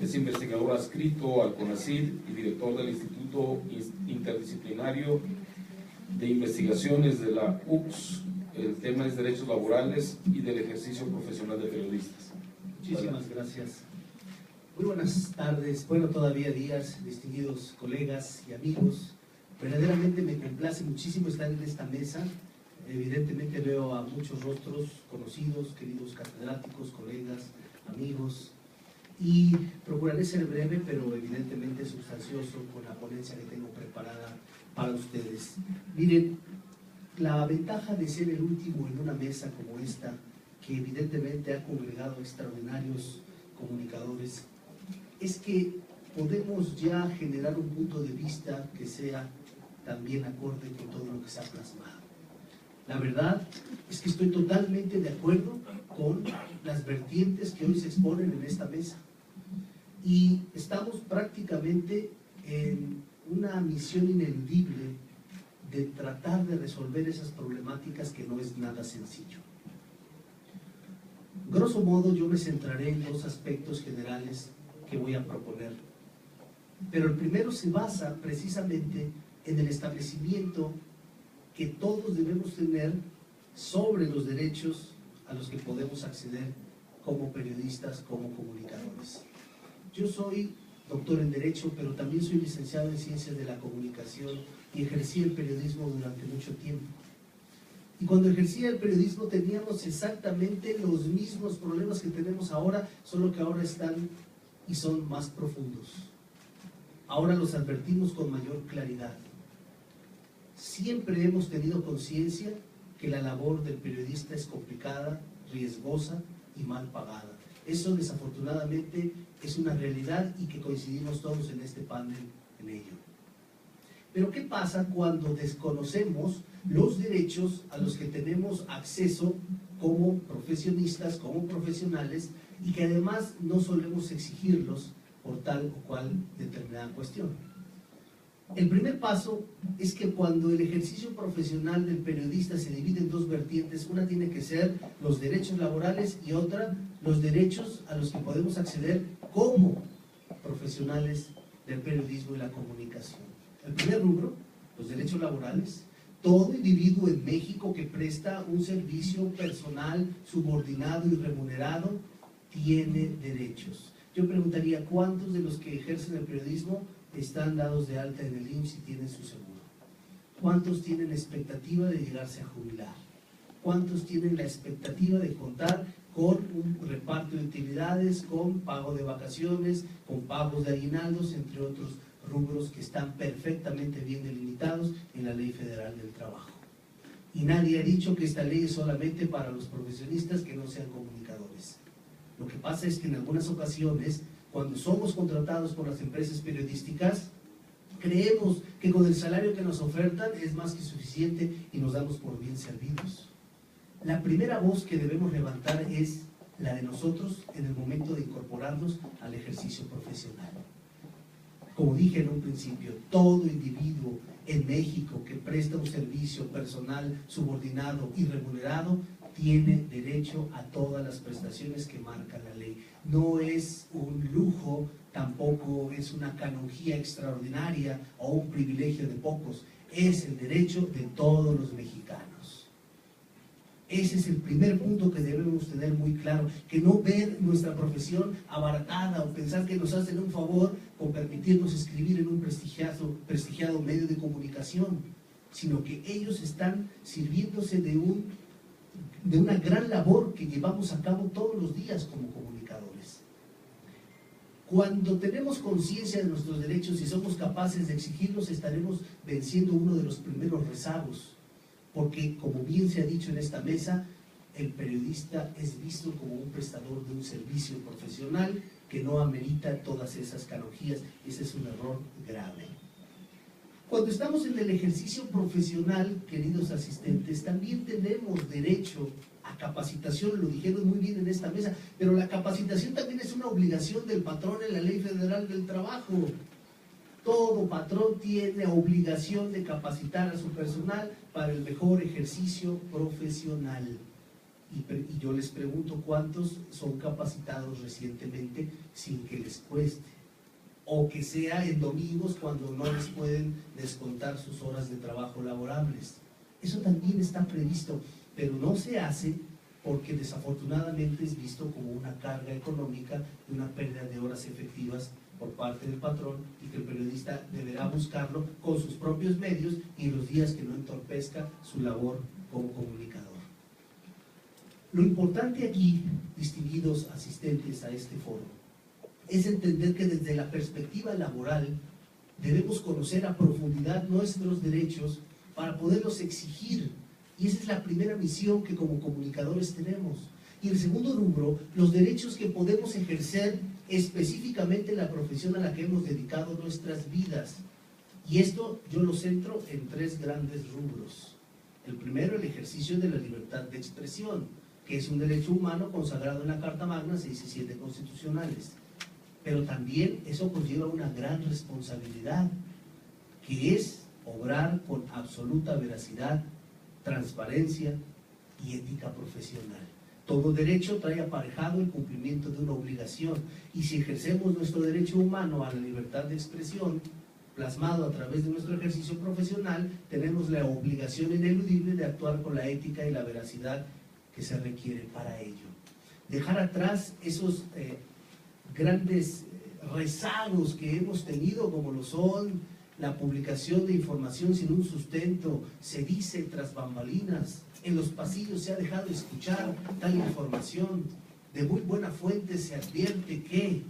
Es investigador adscrito al CONACYT y director del Instituto Interdisciplinario de Investigaciones de la UCS. El tema es derechos laborales y del ejercicio profesional de periodistas. Muchísimas gracias. Muy buenas tardes, bueno, todavía días, distinguidos colegas y amigos. Verdaderamente me complace muchísimo estar en esta mesa. Evidentemente veo a muchos rostros conocidos, queridos catedráticos, colegas, amigos, y procuraré ser breve, pero evidentemente sustancioso con la ponencia que tengo preparada para ustedes. Miren, la ventaja de ser el último en una mesa como esta, que evidentemente ha congregado extraordinarios comunicadores, es que podemos ya generar un punto de vista que sea también acorde con todo lo que se ha plasmado. La verdad es que estoy totalmente de acuerdo con las vertientes que hoy se exponen en esta mesa. Y estamos prácticamente en una misión ineludible de tratar de resolver esas problemáticas que no es nada sencillo. Grosso modo, yo me centraré en dos aspectos generales que voy a proponer. Pero el primero se basa precisamente en el establecimiento que todos debemos tener sobre los derechos a los que podemos acceder como periodistas, como comunicadores. Yo soy doctor en Derecho, pero también soy licenciado en Ciencias de la Comunicación y ejercí el periodismo durante mucho tiempo. Y cuando ejercía el periodismo teníamos exactamente los mismos problemas que tenemos ahora, solo que ahora están y son más profundos. Ahora los advertimos con mayor claridad. Siempre hemos tenido conciencia que la labor del periodista es complicada, riesgosa y mal pagada. Eso desafortunadamente es una realidad y que coincidimos todos en este panel en ello. Pero ¿qué pasa cuando desconocemos los derechos a los que tenemos acceso como profesionistas, como profesionales, y que además no solemos exigirlos por tal o cual determinada cuestión? El primer paso es que cuando el ejercicio profesional del periodista se divide en dos vertientes, una tiene que ser los derechos laborales y otra los derechos a los que podemos acceder como profesionales del periodismo y la comunicación. El primer rubro, los derechos laborales. Todo individuo en México que presta un servicio personal, subordinado y remunerado, tiene derechos. Yo preguntaría, ¿cuántos de los que ejercen el periodismo están dados de alta en el IMSS y tienen su seguro? ¿Cuántos tienen la expectativa de llegarse a jubilar? ¿Cuántos tienen la expectativa de contar con un reparto de utilidades, con pago de vacaciones, con pagos de aguinaldos, entre otros rubros que están perfectamente bien delimitados en la Ley Federal del Trabajo? Y nadie ha dicho que esta ley es solamente para los profesionistas que no sean comunicadores. Lo que pasa es que en algunas ocasiones, cuando somos contratados por las empresas periodísticas, creemos que con el salario que nos ofertan es más que suficiente y nos damos por bien servidos. La primera voz que debemos levantar es la de nosotros en el momento de incorporarnos al ejercicio profesional. Como dije en un principio, todo individuo en México que presta un servicio personal, subordinado y remunerado, tiene derecho a todas las prestaciones que marca la ley. No es un lujo, tampoco es una canonjía extraordinaria o un privilegio de pocos, es el derecho de todos los mexicanos. Ese es el primer punto que debemos tener muy claro, que no ver nuestra profesión abaratada o pensar que nos hacen un favor con permitirnos escribir en un prestigiado medio de comunicación, sino que ellos están sirviéndose de una gran labor que llevamos a cabo todos los días como comunicadores. Cuando tenemos conciencia de nuestros derechos y somos capaces de exigirlos, estaremos venciendo uno de los primeros rezagos. Porque, como bien se ha dicho en esta mesa, el periodista es visto como un prestador de un servicio profesional que no amerita todas esas canonjías. Ese es un error grave. Cuando estamos en el ejercicio profesional, queridos asistentes, también tenemos derecho a capacitación, lo dijeron muy bien en esta mesa, pero la capacitación también es una obligación del patrón en la Ley Federal del Trabajo. Todo patrón tiene obligación de capacitar a su personal para el mejor ejercicio profesional. Y yo les pregunto cuántos son capacitados recientemente sin que les cueste, o que sea en domingos cuando no les pueden descontar sus horas de trabajo laborables. Eso también está previsto, pero no se hace porque desafortunadamente es visto como una carga económica y una pérdida de horas efectivas por parte del patrón, y que el periodista deberá buscarlo con sus propios medios y en los días que no entorpezca su labor como comunicador. Lo importante aquí, distinguidos asistentes a este foro, es entender que desde la perspectiva laboral debemos conocer a profundidad nuestros derechos para poderlos exigir, y esa es la primera misión que como comunicadores tenemos. Y el segundo rubro, los derechos que podemos ejercer específicamente en la profesión a la que hemos dedicado nuestras vidas. Y esto yo lo centro en tres grandes rubros. El primero, el ejercicio de la libertad de expresión, que es un derecho humano consagrado en la Carta Magna 6 y 7 constitucionales. Pero también eso conlleva una gran responsabilidad, que es obrar con absoluta veracidad, transparencia y ética profesional. Todo derecho trae aparejado el cumplimiento de una obligación, y si ejercemos nuestro derecho humano a la libertad de expresión, plasmado a través de nuestro ejercicio profesional, tenemos la obligación ineludible de actuar con la ética y la veracidad que se requiere para ello. Dejar atrás esos grandes rezagos que hemos tenido, como lo son la publicación de información sin un sustento, se dice tras bambalinas, en los pasillos se ha dejado escuchar tal información, de muy buena fuente se advierte que,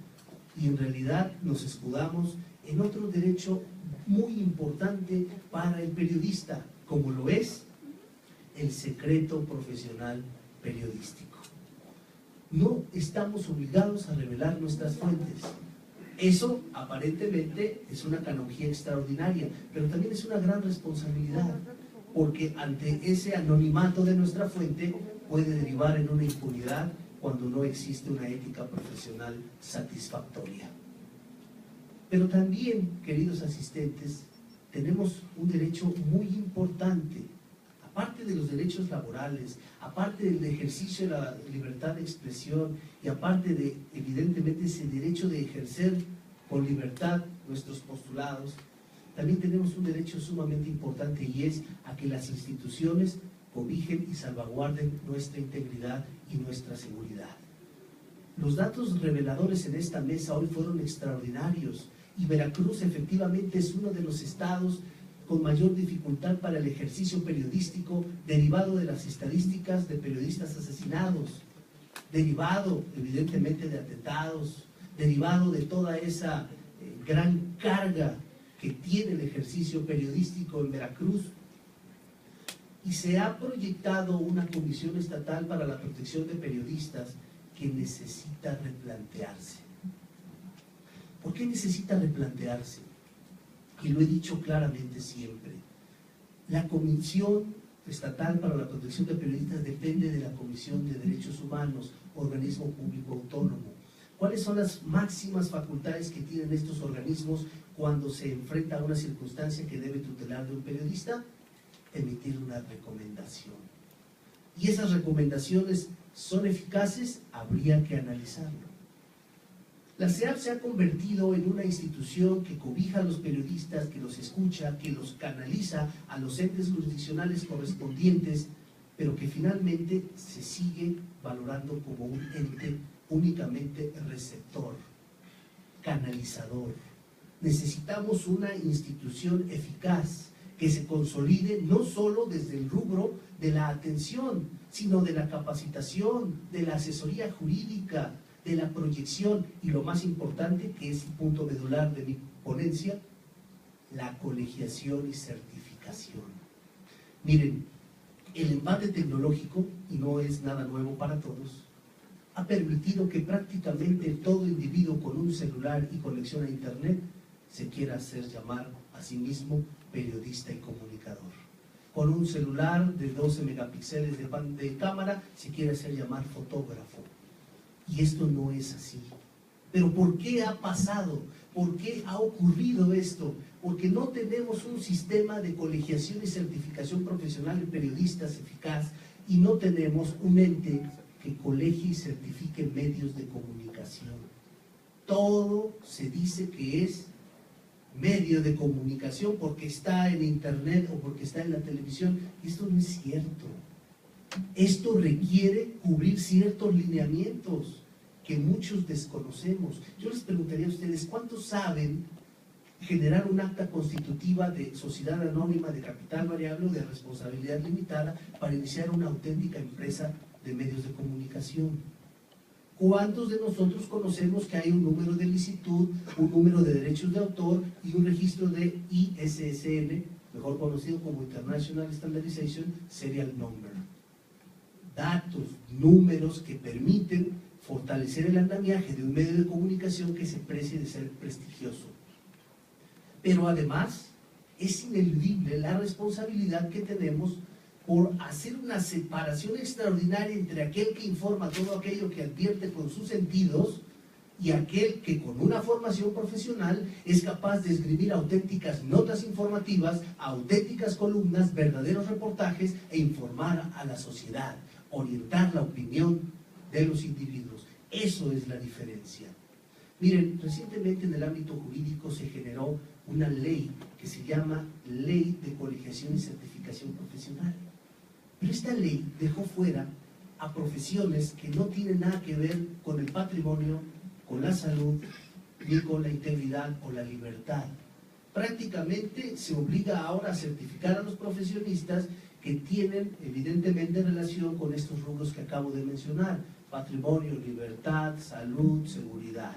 y en realidad nos escudamos en otro derecho muy importante para el periodista, como lo es el secreto profesional periodístico. No estamos obligados a revelar nuestras fuentes. Eso aparentemente es una canonjía extraordinaria, pero también es una gran responsabilidad, porque ante ese anonimato de nuestra fuente puede derivar en una impunidad cuando no existe una ética profesional satisfactoria. Pero también, queridos asistentes, tenemos un derecho muy importante. Aparte de los derechos laborales, aparte del ejercicio de la libertad de expresión y aparte de, evidentemente, ese derecho de ejercer con libertad nuestros postulados, también tenemos un derecho sumamente importante, y es a que las instituciones cobijen y salvaguarden nuestra integridad y nuestra seguridad. Los datos reveladores en esta mesa hoy fueron extraordinarios, y Veracruz efectivamente es uno de los estados con mayor dificultad para el ejercicio periodístico, derivado de las estadísticas de periodistas asesinados, derivado evidentemente de atentados, derivado de toda esa gran carga que tiene el ejercicio periodístico en Veracruz. Y se ha proyectado una comisión estatal para la protección de periodistas que necesita replantearse. ¿Por qué necesita replantearse? Y lo he dicho claramente siempre. La Comisión Estatal para la Protección de Periodistas depende de la Comisión de Derechos Humanos, organismo público autónomo. ¿Cuáles son las máximas facultades que tienen estos organismos cuando se enfrenta a una circunstancia que debe tutelar de un periodista? Emitir una recomendación. ¿Y esas recomendaciones son eficaces? Habría que analizarlo. La SEAP se ha convertido en una institución que cobija a los periodistas, que los escucha, que los canaliza a los entes jurisdiccionales correspondientes, pero que finalmente se sigue valorando como un ente únicamente receptor, canalizador. Necesitamos una institución eficaz que se consolide no solo desde el rubro de la atención, sino de la capacitación, de la asesoría jurídica, de la proyección, y lo más importante, que es el punto medular de mi ponencia, la colegiación y certificación. Miren, el empate tecnológico, y no es nada nuevo para todos, ha permitido que prácticamente todo individuo con un celular y conexión a internet se quiera hacer llamar a sí mismo periodista y comunicador. Con un celular de 12 megapíxeles de cámara se quiere hacer llamar fotógrafo. Y esto no es así. ¿Pero por qué ha pasado? ¿Por qué ha ocurrido esto? Porque no tenemos un sistema de colegiación y certificación profesional de periodistas eficaz, y no tenemos un ente que colegie y certifique medios de comunicación. Todo se dice que es medio de comunicación porque está en internet o porque está en la televisión, y esto no es cierto. Esto requiere cubrir ciertos lineamientos que muchos desconocemos. Yo les preguntaría a ustedes, ¿cuántos saben generar un acta constitutiva de sociedad anónima de capital variable o de responsabilidad limitada para iniciar una auténtica empresa de medios de comunicación? ¿Cuántos de nosotros conocemos que hay un número de licitud, un número de derechos de autor y un registro de ISSN, mejor conocido como International Standardization Serial Number? Datos, números que permiten fortalecer el andamiaje de un medio de comunicación que se precie de ser prestigioso. Pero además es ineludible la responsabilidad que tenemos por hacer una separación extraordinaria entre aquel que informa todo aquello que advierte con sus sentidos y aquel que con una formación profesional es capaz de escribir auténticas notas informativas, auténticas columnas, verdaderos reportajes e informar a la sociedad, orientar la opinión de los individuos. Eso es la diferencia. Miren, recientemente en el ámbito jurídico se generó una ley que se llama Ley de Colegiación y Certificación Profesional. Pero esta ley dejó fuera a profesiones que no tienen nada que ver con el patrimonio, con la salud, ni con la integridad o la libertad. Prácticamente se obliga ahora a certificar a los profesionistas que tienen evidentemente relación con estos rubros que acabo de mencionar: patrimonio, libertad, salud, seguridad.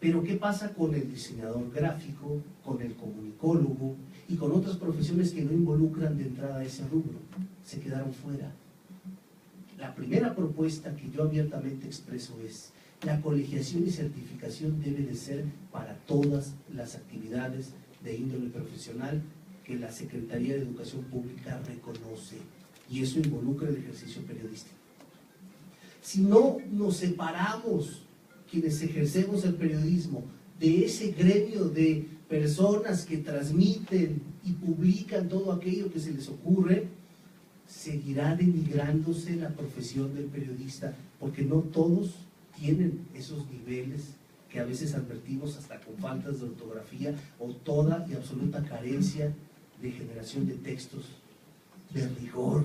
Pero ¿qué pasa con el diseñador gráfico, con el comunicólogo y con otras profesiones que no involucran de entrada a ese rubro? Se quedaron fuera. La primera propuesta que yo abiertamente expreso es: la colegiación y certificación debe de ser para todas las actividades de índole profesional que la Secretaría de Educación Pública reconoce, y eso involucra el ejercicio periodístico. Si no nos separamos, quienes ejercemos el periodismo, de ese gremio de personas que transmiten y publican todo aquello que se les ocurre, seguirá denigrándose la profesión del periodista, porque no todos tienen esos niveles que a veces advertimos hasta con faltas de ortografía o toda y absoluta carencia de generación de textos de rigor.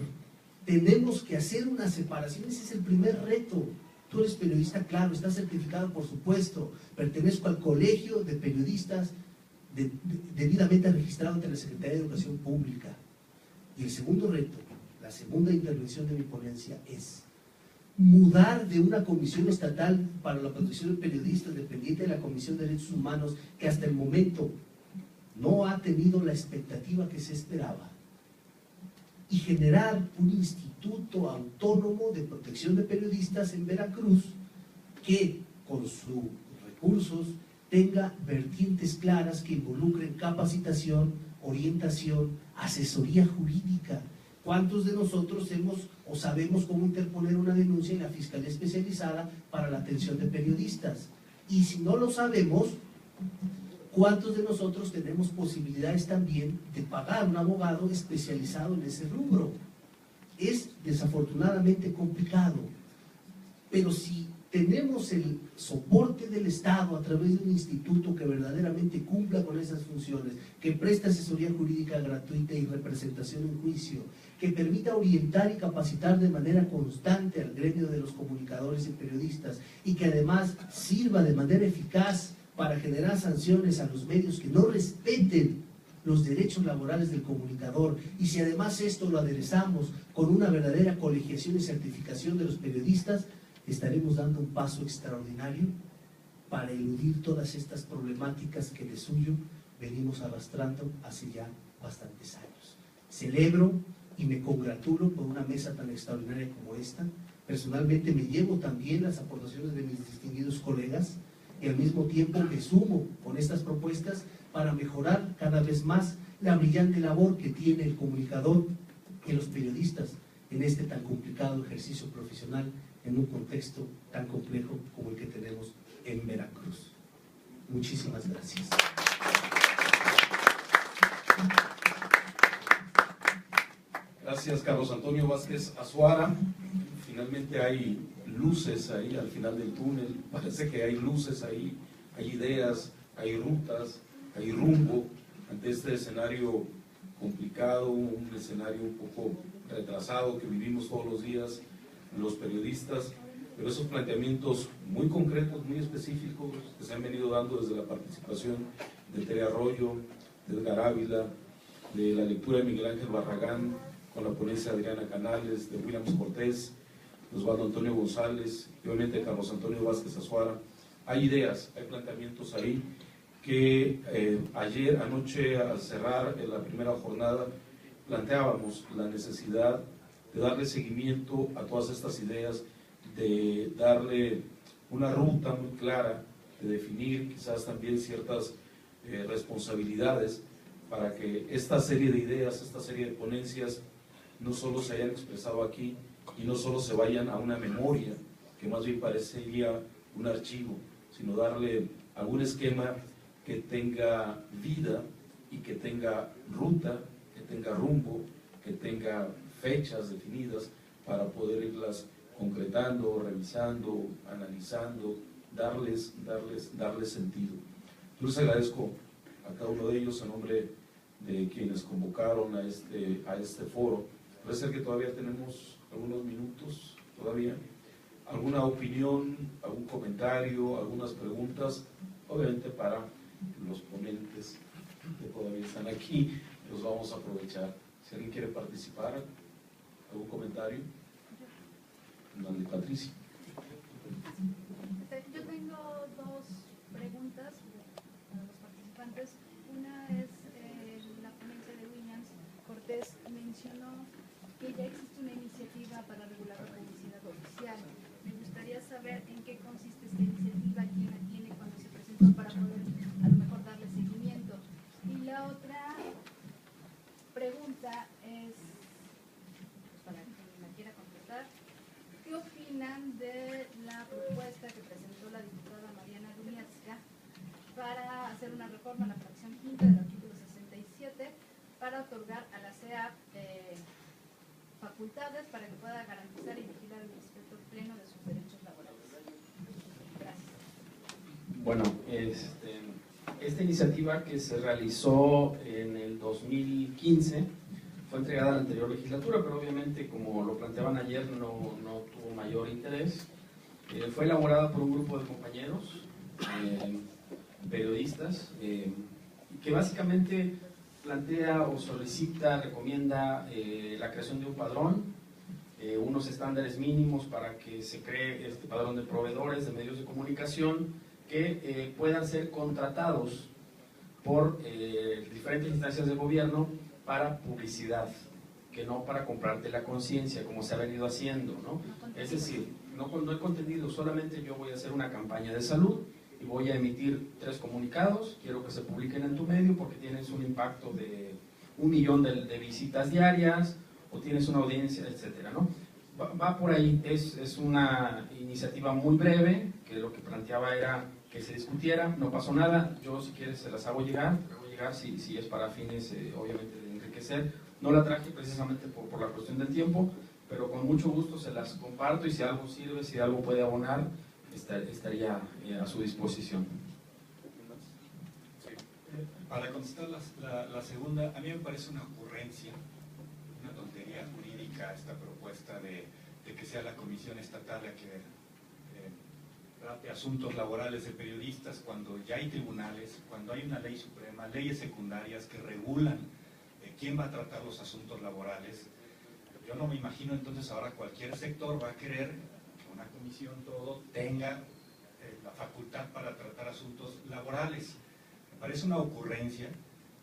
Tenemos que hacer una separación, ese es el primer reto. Tú eres periodista, claro, estás certificado, por supuesto, pertenezco al colegio de periodistas debidamente registrado ante la Secretaría de Educación Pública. Y el segundo reto, la segunda intervención de mi ponencia, es mudar de una comisión estatal para la protección de periodistas dependiente de la Comisión de Derechos Humanos, que hasta el momento no ha tenido la expectativa que se esperaba, y generar un instituto autónomo de protección de periodistas en Veracruz que con sus recursos tenga vertientes claras que involucren capacitación, orientación, asesoría jurídica. ¿Cuántos de nosotros hemos o sabemos cómo interponer una denuncia en la Fiscalía Especializada para la atención de periodistas? Y si no lo sabemos, ¿cuántos de nosotros tenemos posibilidades también de pagar un abogado especializado en ese rubro? Es desafortunadamente complicado, pero si tenemos el soporte del Estado a través de un instituto que verdaderamente cumpla con esas funciones, que preste asesoría jurídica gratuita y representación en juicio, que permita orientar y capacitar de manera constante al gremio de los comunicadores y periodistas, y que además sirva de manera eficaz para generar sanciones a los medios que no respeten los derechos laborales del comunicador, y si además esto lo aderezamos con una verdadera colegiación y certificación de los periodistas, estaremos dando un paso extraordinario para eludir todas estas problemáticas que de suyo venimos arrastrando hace ya bastantes años. Celebro y me congratulo por una mesa tan extraordinaria como esta. Personalmente me llevo también las aportaciones de mis distinguidos colegas y al mismo tiempo me sumo con estas propuestas para mejorar cada vez más la brillante labor que tiene el comunicador y los periodistas en este tan complicado ejercicio profesional en un contexto tan complejo como el que tenemos en Veracruz. Muchísimas gracias. Gracias. Gracias, Carlos Antonio Vázquez Azuara. Finalmente hay luces ahí al final del túnel, parece que hay luces ahí, hay ideas, hay rutas, hay rumbo ante este escenario complicado, un escenario un poco retrasado que vivimos todos los días los periodistas, pero esos planteamientos muy concretos, muy específicos que se han venido dando desde la participación de Tere Arroyo, de Edgar Ávila, de la lectura de Miguel Ángel Barragán, con la ponencia de Adriana Canales, de Williams Cortés, de Osvaldo Antonio González y obviamente de Carlos Antonio Vázquez Azuara. Hay ideas, hay planteamientos ahí que anoche al cerrar la primera jornada planteábamos la necesidad de darle seguimiento a todas estas ideas, de darle una ruta muy clara, de definir quizás también ciertas responsabilidades para que esta serie de ideas, esta serie de ponencias no solo se hayan expresado aquí y no solo se vayan a una memoria, que más bien parecería un archivo, sino darle algún esquema que tenga vida y que tenga ruta, que tenga rumbo, que tenga fechas definidas para poder irlas concretando, revisando, analizando, darles sentido. Yo les agradezco a cada uno de ellos en nombre de quienes convocaron a este foro. Parece que todavía tenemos algunos minutos, todavía. ¿Alguna opinión, algún comentario, algunas preguntas? Obviamente para los ponentes que todavía están aquí, los vamos a aprovechar. Si alguien quiere participar, ¿algún comentario? Dale, Patricia. Yo tengo dos preguntas para los participantes. Una es la ponencia de Williams Cortés mencionó que ya existe una iniciativa para regular la publicidad oficial. Me gustaría saber en qué consiste esta iniciativa, quién la tiene, cuándo se presentó, para poder a lo mejor darle seguimiento. Y la otra pregunta es, pues para quien la quiera contestar, ¿qué opinan de la propuesta que presentó la diputada Mariana Dumiatzka para hacer una reforma a la fracción quinta del artículo 67 para otorgar a la CEAP facultades para que pueda garantizar y vigilar el respeto pleno de sus derechos laborales? Gracias. Bueno, esta iniciativa que se realizó en el 2015 fue entregada a la anterior legislatura, pero obviamente, como lo planteaban ayer, no tuvo mayor interés. Fue elaborada por un grupo de compañeros periodistas que básicamente plantea o solicita, recomienda la creación de un padrón, unos estándares mínimos para que se cree este padrón de proveedores de medios de comunicación que puedan ser contratados por diferentes instancias de gobierno para publicidad, que no para comprarte la conciencia, como se ha venido haciendo, ¿no? Es decir, no hay contenido, solamente yo voy a hacer una campaña de salud y voy a emitir 3 comunicados, quiero que se publiquen en tu medio porque tienes un impacto de 1 millón de visitas diarias o tienes una audiencia, etcétera, ¿no? Va por ahí, es una iniciativa muy breve, que lo que planteaba era que se discutiera, no pasó nada, yo si quieres se las hago llegar si es para fines obviamente de enriquecer. No la traje precisamente por la cuestión del tiempo, pero con mucho gusto se las comparto y si algo sirve, si algo puede abonar, estaría a su disposición. Para contestar la segunda, a mí me parece una ocurrencia, una tontería jurídica esta propuesta de que sea la Comisión Estatal la que trate asuntos laborales de periodistas cuando ya hay tribunales, cuando hay una ley suprema, leyes secundarias que regulan quién va a tratar los asuntos laborales. Yo no me imagino entonces ahora cualquier sector va a querer que una comisión todo tenga la facultad para tratar asuntos laborales. Me parece una ocurrencia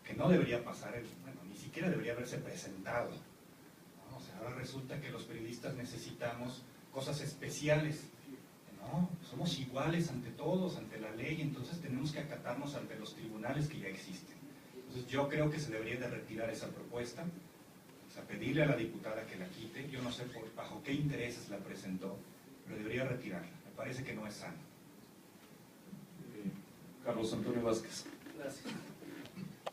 que no debería pasar, bueno, ni siquiera debería haberse presentado, ¿no? O sea, ahora resulta que los periodistas necesitamos cosas especiales. No, somos iguales ante todos, ante la ley, entonces tenemos que acatarnos ante los tribunales que ya existen. Entonces yo creo que se debería de retirar esa propuesta, o sea, pedirle a la diputada que la quite. Yo no sé bajo qué intereses la presentó, pero debería retirarla. Me parece que no es sano. Carlos Antonio Vázquez. Gracias.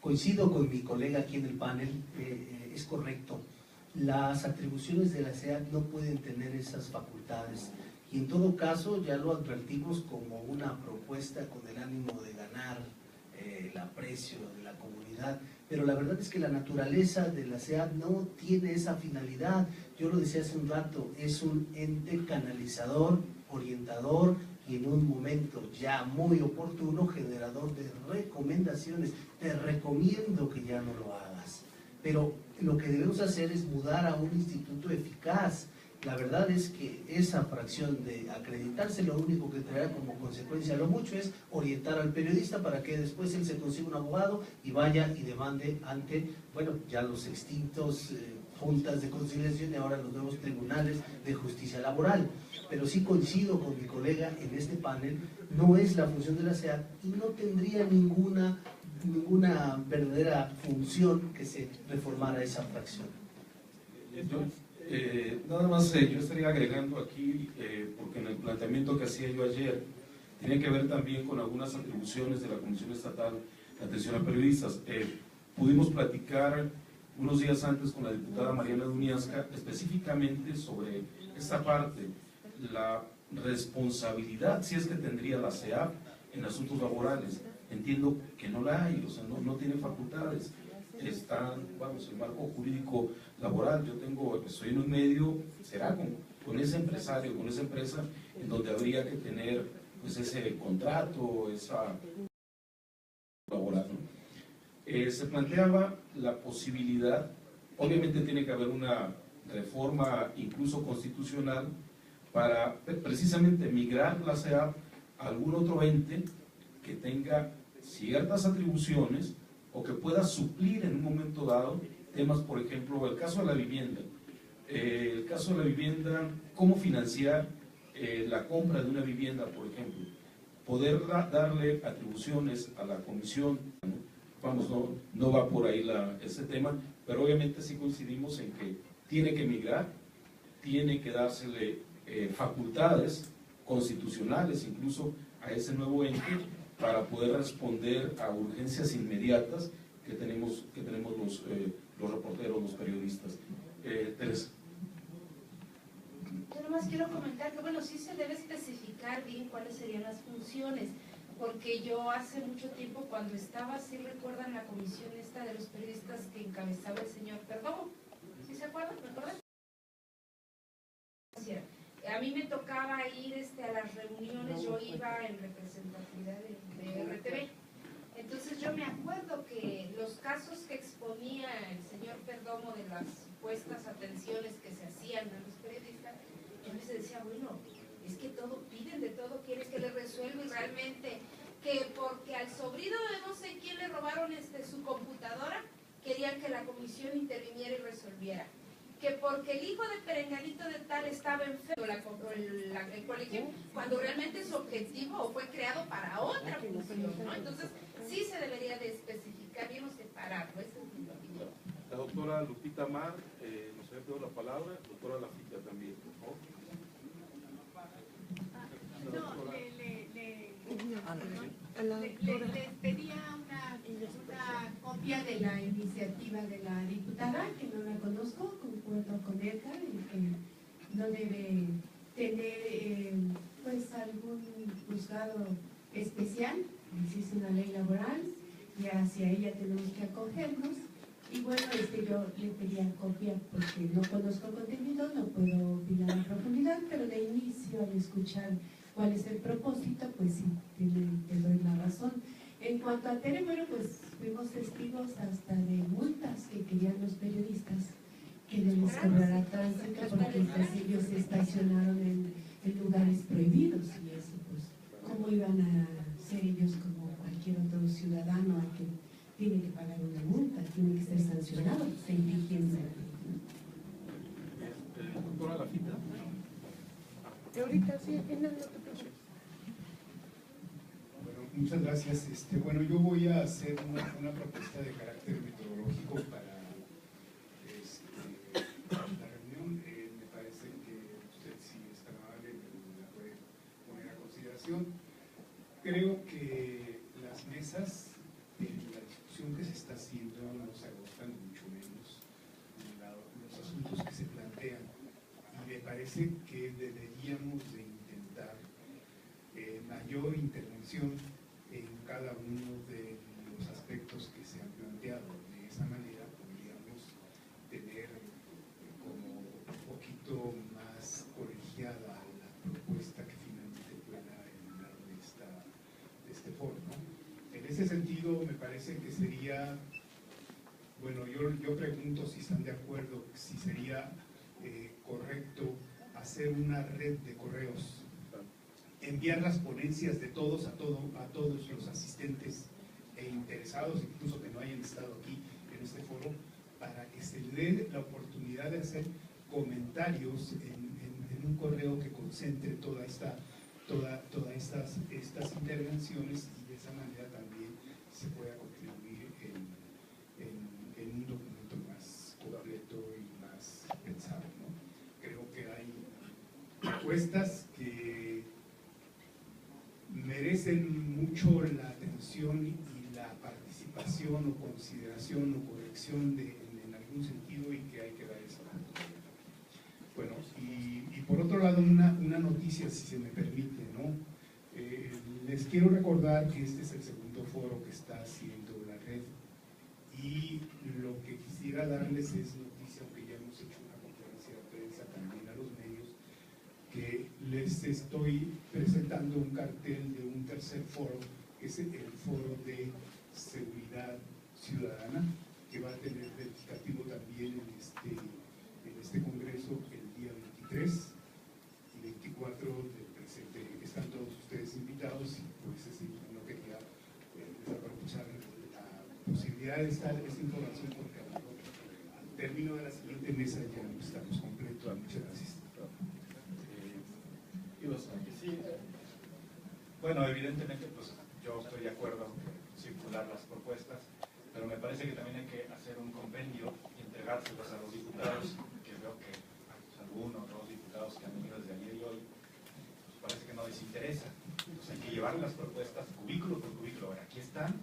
Coincido con mi colega aquí en el panel, es correcto. las atribuciones de la SEAT no pueden tener esas facultades. Y en todo caso, ya lo advertimos como una propuesta con el ánimo de ganar el aprecio de la comunidad, pero la verdad es que la naturaleza de la SEAT no tiene esa finalidad. Yo lo decía hace un rato, es un ente canalizador, orientador y en un momento ya muy oportuno, generador de recomendaciones. Te recomiendo que ya no lo hagas, pero lo que debemos hacer es mudar a un instituto eficaz. La verdad es que esa fracción de acreditarse lo único que traerá como consecuencia lo mucho es orientar al periodista para que después él se consiga un abogado y vaya y demande ante, bueno, ya los extintos juntas de conciliación y ahora los nuevos tribunales de justicia laboral. Pero sí coincido con mi colega en este panel, no es la función de la SEAT y no tendría ninguna verdadera función que se reformara esa fracción. Nada más yo estaría agregando aquí, porque en el planteamiento que hacía yo ayer, tiene que ver también con algunas atribuciones de la Comisión Estatal de Atención a Periodistas. Pudimos platicar unos días antes con la diputada Mariana Duniasca específicamente sobre esta parte, la responsabilidad, si es que tendría la SEAP en asuntos laborales. Entiendo que no la hay, o sea, no tiene facultades. Está, vamos, el marco jurídico laboral. Yo estoy en un medio, será con ese empresario, con esa empresa, en donde habría que tener pues ese contrato, esa laboral, ¿no? Se planteaba la posibilidad, obviamente tiene que haber una reforma incluso constitucional para precisamente migrar la SEAP a algún otro ente que tenga ciertas atribuciones o que pueda suplir en un momento dado temas, por ejemplo, el caso de la vivienda. El caso de la vivienda, cómo financiar la compra de una vivienda, por ejemplo. Poder darle atribuciones a la comisión, ¿no? Vamos, no va por ahí ese tema, pero obviamente sí coincidimos en que tiene que migrar, tiene que dársele facultades constitucionales incluso a ese nuevo ente para poder responder a urgencias inmediatas que tenemos los reporteros, los periodistas. Teresa. Yo nomás quiero comentar que, bueno, sí se debe especificar bien cuáles serían las funciones, porque yo hace mucho tiempo cuando estaba, si recuerdan la comisión esta de los periodistas que encabezaba el señor Perdomo, ¿sí se acuerdan? ¿Recuerdan? A mí me tocaba ir a las reuniones, yo iba en representatividad de RTV. Entonces yo me acuerdo que los casos que exponía el señor Perdomo de las supuestas atenciones que se hacían a los periodistas, yo a veces decía, bueno, es que todo, piden de todo, quieren que le resuelva y realmente que porque al sobrino de no sé quién le robaron su computadora, querían que la comisión interviniera y resolviera. Que porque el hijo de Perenganito de tal estaba enfermo, la compró el colegio, cuando realmente su objetivo fue creado para otra función, ¿no? Entonces, sí se debería de especificar bien o separarlo, esa es mi opinión. La doctora Lupita Mar nos ha pedido la palabra, doctora Lafita también, por favor. Les pedía una copia de la iniciativa de la diputada, que no la conozco, concuerdo con Edgar, en que no debe tener pues algún juzgado especial, existe una ley laboral y hacia ella tenemos que acogernos. Y bueno, yo le pedía copia porque no conozco el contenido, no puedo opinar en profundidad, pero de inicio al escuchar cuál es el propósito, pues sí, te doy la razón. En cuanto a Tere, bueno, pues fuimos testigos hasta de multas que querían los periodistas que les cobrara tránsito porque pues, ellos se estacionaron en lugares prohibidos y eso, pues, ¿cómo iban a ser ellos como cualquier otro ciudadano al que tiene que pagar una multa, tiene que ser sancionado, se infringiendo? Doctora Lafita. Ahorita sí, Muchas gracias. Bueno, yo voy a hacer una propuesta de carácter metodológico para la reunión. Me parece que usted, si es tan amable, la puede poner a consideración. Creo que las mesas, en la discusión que se está haciendo, no se agostan, mucho menos. los asuntos que se plantean. Y me parece que deberíamos de intentar mayor intervención en cada uno de los aspectos que se han planteado. De esa manera podríamos tener como un poquito más colegiada la propuesta que finalmente pueda emanar de este foro, ¿no? En ese sentido, me parece que sería, bueno, yo pregunto si están de acuerdo, si sería correcto hacer una red de correos, enviar las ponencias de todos a todos los asistentes e interesados, incluso que no hayan estado aquí en este foro, para que se les dé la oportunidad de hacer comentarios en un correo que concentre todas estas intervenciones, y de esa manera también se pueda contribuir en un documento más completo y más pensado, ¿no? Creo que hay propuestas que merecen mucho la atención y la participación o consideración o corrección en algún sentido, y que hay que dar esa oportunidad. Bueno, y por otro lado, una noticia, si se me permite, ¿no? Les quiero recordar que este es el segundo foro que está haciendo la red, y lo que quisiera darles es noticia, aunque ya hemos hecho una conferencia de prensa también a los medios, que les estoy presentando un cartel de un tercer foro, que es el foro de seguridad ciudadana, que va a tener verificativo también en este congreso el día 23 y 24 del presente. Están todos ustedes invitados, y pues no quería desaprovechar la posibilidad de esta información, porque al término de la siguiente mesa ya estamos completos. Muchas gracias. Sí, bueno, evidentemente pues yo estoy de acuerdo en circular las propuestas, pero me parece que también hay que hacer un compendio y entregárselas a los diputados, que veo que algunos de los diputados que han venido desde ayer y hoy, pues parece que no les interesa. Entonces hay que llevar las propuestas cubículo por cubículo. A ver, aquí están,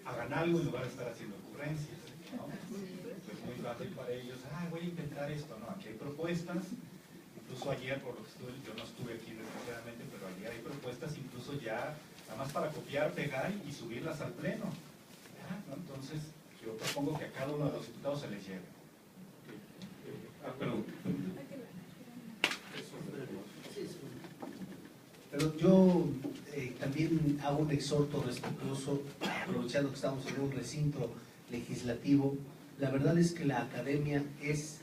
hagan algo en lugar de estar haciendo ocurrencias, ¿no? Es muy fácil para ellos, voy a intentar esto, no, aquí hay propuestas. Incluso ayer, por lo que yo no estuve aquí desgraciadamente, pero ayer hay propuestas incluso ya, nada más para copiar, pegar y subirlas al pleno. ¿No? Entonces, yo propongo que a cada uno de los diputados se les lleve. Perdón. Pero yo también hago un exhorto respetuoso, aprovechando que estamos en un recinto legislativo. La verdad es que la academia es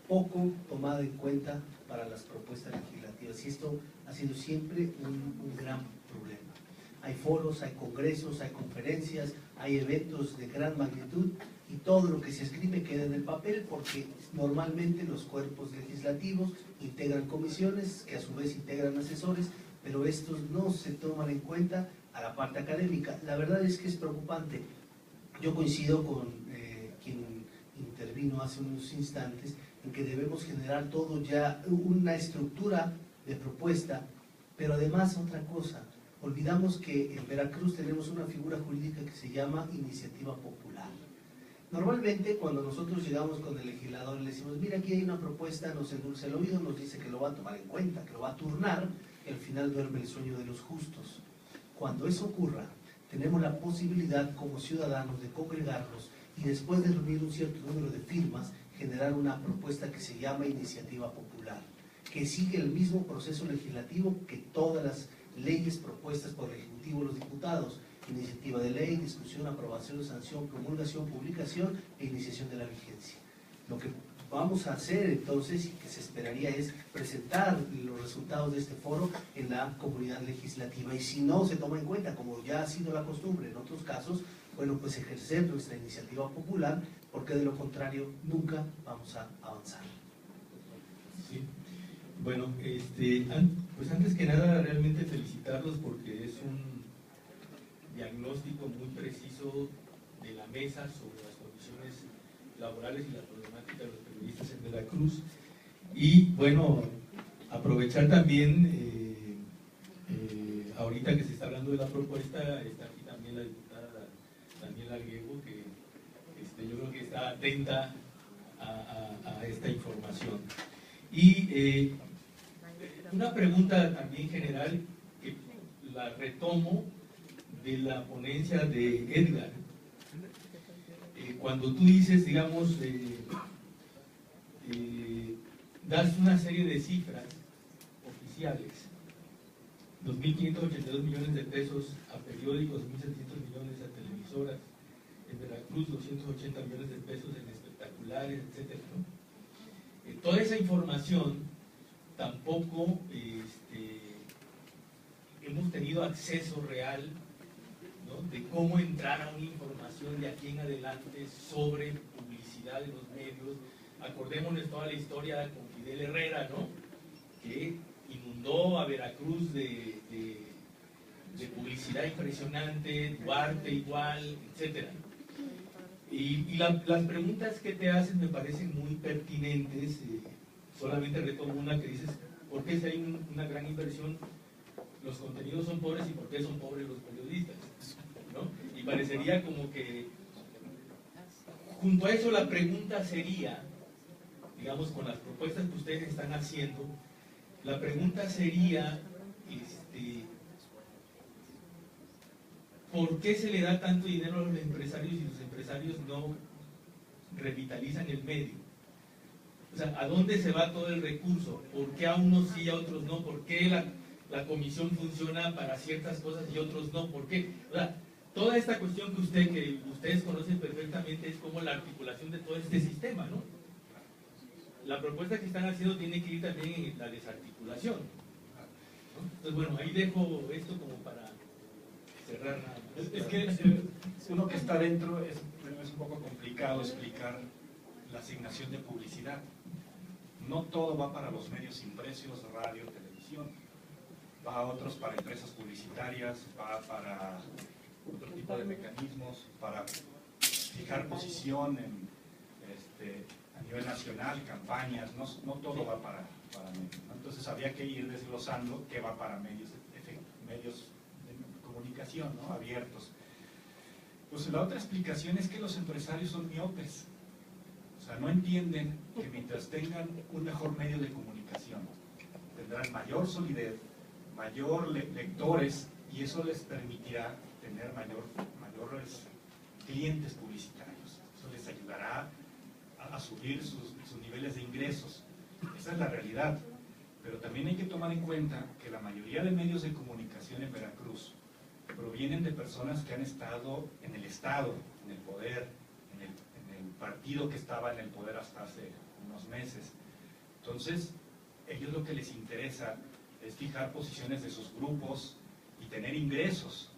poco tomada en cuenta para las propuestas legislativas, y esto ha sido siempre un gran problema. Hay foros, hay congresos, hay conferencias, hay eventos de gran magnitud, y todo lo que se escribe queda en el papel, porque normalmente los cuerpos legislativos integran comisiones, que a su vez integran asesores, pero estos no se toman en cuenta a la parte académica. La verdad es que es preocupante. Yo coincido con quien intervino hace unos instantes, en que debemos generar todo ya una estructura de propuesta, pero además otra cosa, olvidamos que en Veracruz tenemos una figura jurídica que se llama iniciativa popular. Normalmente cuando nosotros llegamos con el legislador y le decimos, mira, aquí hay una propuesta, nos endulza el oído, nos dice que lo va a tomar en cuenta, que lo va a turnar, y al final duerme el sueño de los justos. Cuando eso ocurra, tenemos la posibilidad como ciudadanos de congregarnos y después de reunir un cierto número de firmas, generar una propuesta que se llama iniciativa popular, que sigue el mismo proceso legislativo que todas las leyes propuestas por el Ejecutivo y los diputados: iniciativa de ley, discusión, aprobación, sanción, promulgación, publicación e iniciación de la vigencia. Lo que vamos a hacer entonces, y que se esperaría, es presentar los resultados de este foro en la comunidad legislativa, y si no se toma en cuenta, como ya ha sido la costumbre en otros casos, bueno, pues ejercer nuestra iniciativa popular, porque de lo contrario nunca vamos a avanzar. Sí. Bueno, pues antes que nada realmente felicitarlos, porque es un diagnóstico muy preciso de la mesa sobre las condiciones laborales y la problemática de los periodistas en Veracruz. Y bueno, aprovechar también, ahorita que se está hablando de la propuesta, está aquí también la diputada Daniela Alguego, que yo creo que está atenta a esta información. Y una pregunta también general, que la retomo de la ponencia de Edgar. Cuando tú dices, digamos, das una serie de cifras oficiales, 2.582 millones de pesos a periódicos, 1.700 millones a televisoras, en Veracruz 280 millones de pesos en espectaculares, etc., ¿no? Toda esa información tampoco hemos tenido acceso real, ¿no?, de cómo entrar a una información de aquí en adelante sobre publicidad en los medios. Acordémonos toda la historia con Fidel Herrera, ¿no?, que inundó a Veracruz de publicidad impresionante, Duarte igual, etc. Y las preguntas que te hacen me parecen muy pertinentes. Solamente retomo una que dices, ¿por qué si hay una gran inversión los contenidos son pobres y por qué son pobres los periodistas? ¿No? Y parecería como que junto a eso la pregunta sería, digamos, con las propuestas que ustedes están haciendo, la pregunta sería, ¿por qué se le da tanto dinero a los empresarios y los empresarios no revitalizan el medio? O sea, ¿a dónde se va todo el recurso? ¿Por qué a unos sí y a otros no? ¿Por qué la comisión funciona para ciertas cosas y otros no? ¿Por qué? O sea, toda esta cuestión que ustedes conocen perfectamente es como la articulación de todo este sistema, ¿no? La propuesta que están haciendo tiene que ir también en la desarticulación, ¿no? Entonces, bueno, ahí dejo esto como para cerrar nada más. Es que uno que está dentro es un poco complicado explicar la asignación de publicidad. No todo va para los medios impresos, radio, televisión. Va a otros para empresas publicitarias, va para otro tipo de mecanismos, para fijar posición a nivel nacional, campañas, no todo va para medios, ¿no? Entonces habría que ir desglosando qué va para medios de comunicación, ¿no?, abiertos. Pues la otra explicación es que los empresarios son miopes. O sea, no entienden que mientras tengan un mejor medio de comunicación, tendrán mayor solidez, mayor lectores, y eso les permitirá tener mayores clientes publicitarios. Eso les ayudará a subir sus niveles de ingresos. Esa es la realidad. Pero también hay que tomar en cuenta que la mayoría de medios de comunicación en Veracruz provienen de personas que han estado en el Estado, en el poder, en el partido que estaba en el poder hasta hace unos meses. Entonces, ellos lo que les interesa es fijar posiciones de sus grupos y tener ingresos.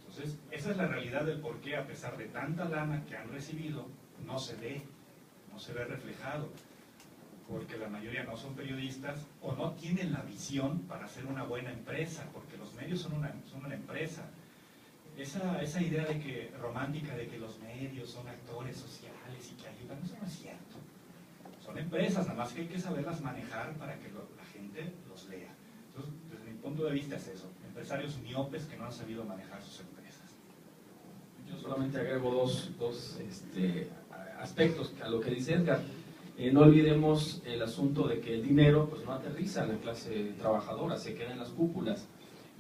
Entonces, esa es la realidad del por qué, a pesar de tanta lana que han recibido, no se ve reflejado, porque la mayoría no son periodistas o no tienen la visión para hacer una buena empresa, porque los medios son una empresa. Esa idea romántica de que los medios son actores sociales y que ayudan, eso no es cierto. Son empresas, nada más que hay que saberlas manejar para que la gente los lea. Entonces, desde mi punto de vista es eso, empresarios miopes que no han sabido manejar sus empresas. Yo solamente agrego dos aspectos a lo que dice Edgar. No olvidemos el asunto de que el dinero pues no aterriza en la clase trabajadora, se queda en las cúpulas.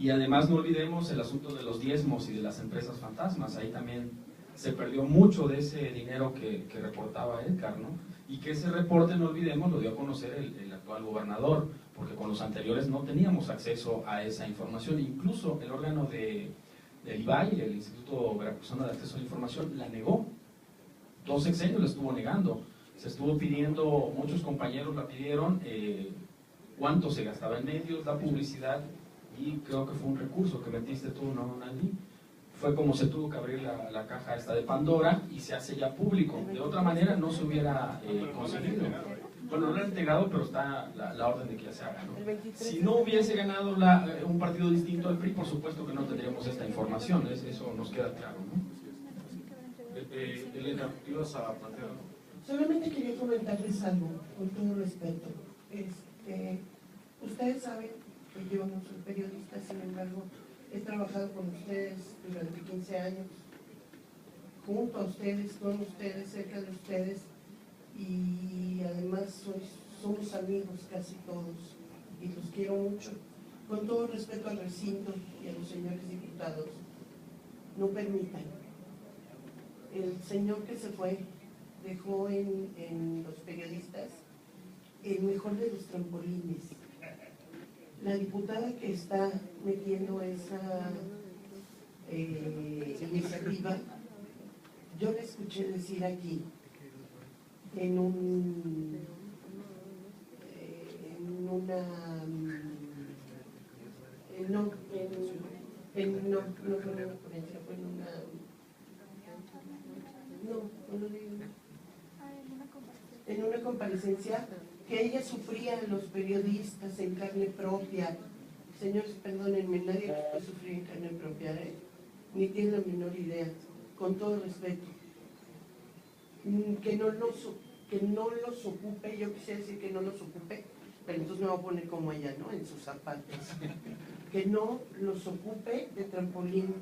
Y además no olvidemos el asunto de los diezmos y de las empresas fantasmas. Ahí también se perdió mucho de ese dinero que reportaba Edgar, ¿no? Y que ese reporte, no olvidemos, lo dio a conocer el actual gobernador, porque con los anteriores no teníamos acceso a esa información. Incluso el órgano del IVAI, el Instituto Veracruzano de Acceso a la Información, la negó. 2 sexenios la estuvo negando. Se estuvo pidiendo, muchos compañeros la pidieron, cuánto se gastaba en medios, la publicidad, y creo que fue un recurso que metiste tú, ¿no, Nandi? Fue como se tuvo que abrir la caja esta de Pandora y se hace ya público. De otra manera no se hubiera conseguido. Bueno, no lo han integrado, pero está la orden de que ya se haga, ¿no? Si no hubiese ganado un partido distinto al PRI, por supuesto que no tendríamos esta información, eso nos queda claro, ¿no? Elena, ¿ibas a plantear? Solamente quería comentarles algo, con todo respeto. Ustedes saben que yo no soy periodista, sin embargo, he trabajado con ustedes durante 15 años, junto a ustedes, con ustedes, cerca de ustedes, y además somos amigos casi todos y los quiero mucho. Con todo respeto al recinto y a los señores diputados, no permitan. El señor que se fue dejó en los periodistas el mejor de los trampolines. La diputada que está metiendo esa iniciativa, yo la escuché decir aquí en una comparecencia que ella sufría los periodistas en carne propia. Señores, perdónenme, nadie puede sufrir en carne propia, ni tiene la menor idea, con todo respeto. Que no los ocupe, yo quisiera decir que no los ocupe, pero entonces me voy a poner como ella, ¿no? En sus zapatos. Que no los ocupe de trampolín.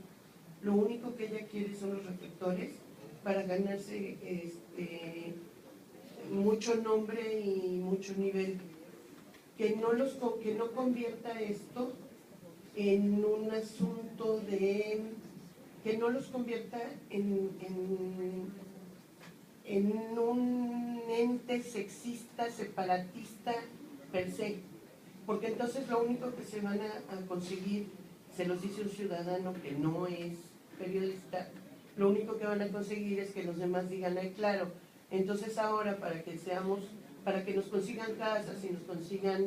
Lo único que ella quiere son los reflectores para ganarse mucho nombre y mucho nivel. Que no convierta esto en un asunto de... que no los convierta en un ente sexista, separatista per se, porque entonces lo único que se van a conseguir, se los dice un ciudadano que no es periodista, lo único que van a conseguir es que los demás digan, ay, claro, entonces ahora para que nos consigan casas y nos consigan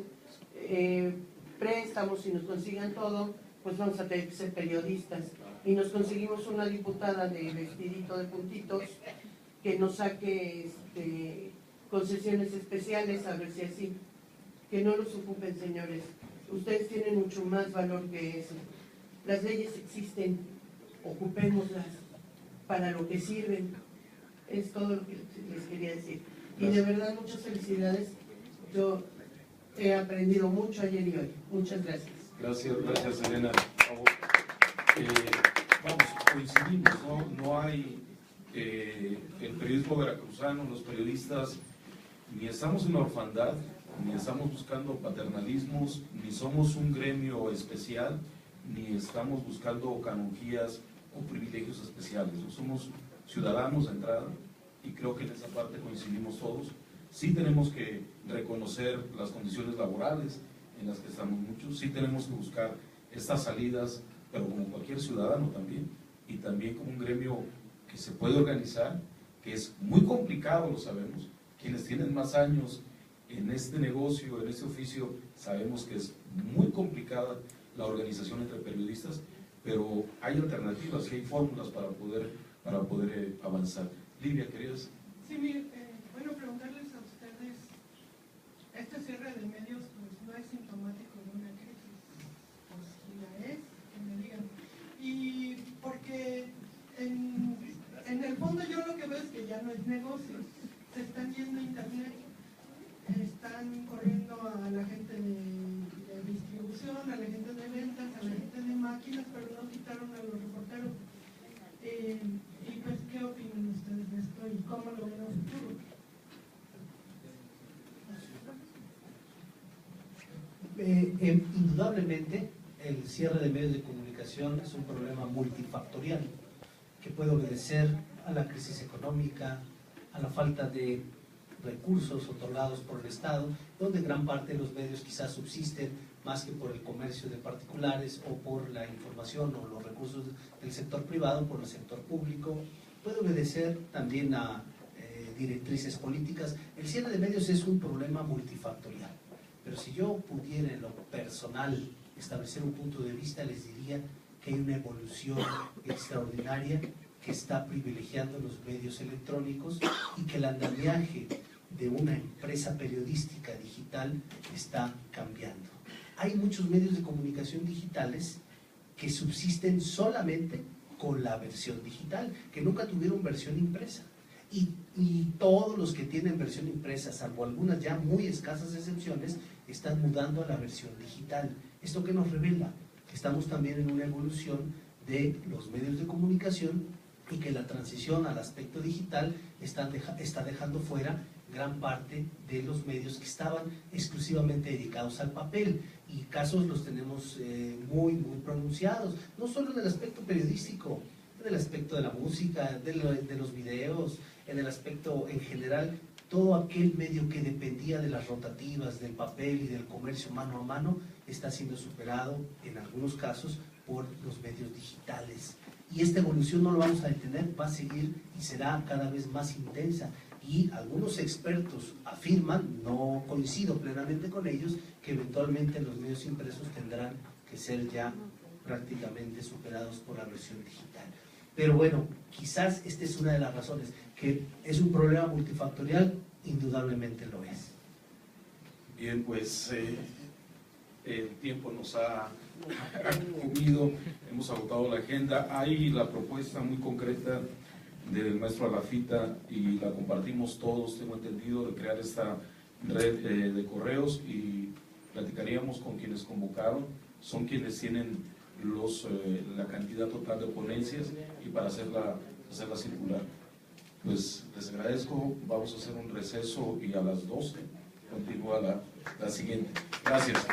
préstamos y nos consigan todo, pues vamos a tener que ser periodistas. Y nos conseguimos una diputada de vestidito de puntitos que nos saque concesiones especiales, a ver si así. Que no los ocupen, señores. Ustedes tienen mucho más valor que eso. Las leyes existen, ocupémoslas para lo que sirven. Es todo lo que les quería decir. Y de verdad, muchas felicidades. Yo he aprendido mucho ayer y hoy. Muchas gracias. Gracias, Elena. Vamos, coincidimos, ¿no? No hay el periodismo veracruzano, los periodistas, ni estamos en una orfandad, ni estamos buscando paternalismos, ni somos un gremio especial, ni estamos buscando canonjías o privilegios especiales. No somos ciudadanos de entrada y creo que en esa parte coincidimos todos. Sí tenemos que reconocer las condiciones laborales en las que estamos muchos, sí tenemos que buscar estas salidas, pero como cualquier ciudadano también, y también como un gremio que se puede organizar, que es muy complicado, lo sabemos. Quienes tienen más años en este negocio, en este oficio, sabemos que es muy complicada la organización entre periodistas, pero hay alternativas y hay fórmulas para poder avanzar. Livia, ¿querías? Sí, mire, bueno, preguntarles a ustedes, este cierre de medios pues no es sintomático de una crisis, pues si la es, que me digan. Y porque en el fondo yo lo que veo es que ya no es negocio, se están yendo a internet, están corriendo a la gente de distribución, a la gente de ventas, a la gente de máquinas, pero no quitaron a los reporteros. Y pues, ¿qué opinan ustedes de esto y cómo lo ven a futuro? Indudablemente, el cierre de medios de comunicación es un problema multifactorial que puede obedecer a la crisis económica, a la falta de recursos otorgados por el Estado, donde gran parte de los medios quizás subsisten más que por el comercio de particulares o por la información o los recursos del sector privado, por el sector público. Puede obedecer también a directrices políticas. El cierre de medios es un problema multifactorial, pero si yo pudiera en lo personal establecer un punto de vista, les diría que hay una evolución extraordinaria que está privilegiando los medios electrónicos y que el andamiaje de una empresa periodística digital está cambiando. Hay muchos medios de comunicación digitales que subsisten solamente con la versión digital, que nunca tuvieron versión impresa. Y todos los que tienen versión impresa, salvo algunas ya muy escasas excepciones, están mudando a la versión digital. ¿Esto qué nos revela? Que estamos también en una evolución de los medios de comunicación y que la transición al aspecto digital está dejando fuera gran parte de los medios que estaban exclusivamente dedicados al papel, y casos los tenemos muy pronunciados, no solo en el aspecto periodístico, en el aspecto de la música, de los videos, en el aspecto en general. Todo aquel medio que dependía de las rotativas, del papel y del comercio mano a mano está siendo superado en algunos casos por los medios digitales. Y esta evolución no lo vamos a detener, va a seguir y será cada vez más intensa. Y algunos expertos afirman, no coincido plenamente con ellos, que eventualmente los medios impresos tendrán que ser ya prácticamente superados por la versión digital. Pero bueno, quizás esta es una de las razones, que es un problema multifactorial, indudablemente lo es. Bien, pues el tiempo nos ha comido, hemos agotado la agenda. Hay la propuesta muy concreta del maestro Alafita y la compartimos todos, tengo entendido, de crear esta red de correos, y platicaríamos con quienes convocaron, son quienes tienen la cantidad total de ponencias, y para hacerla circular. Pues les agradezco, vamos a hacer un receso y a las 12 continúa la siguiente. Gracias.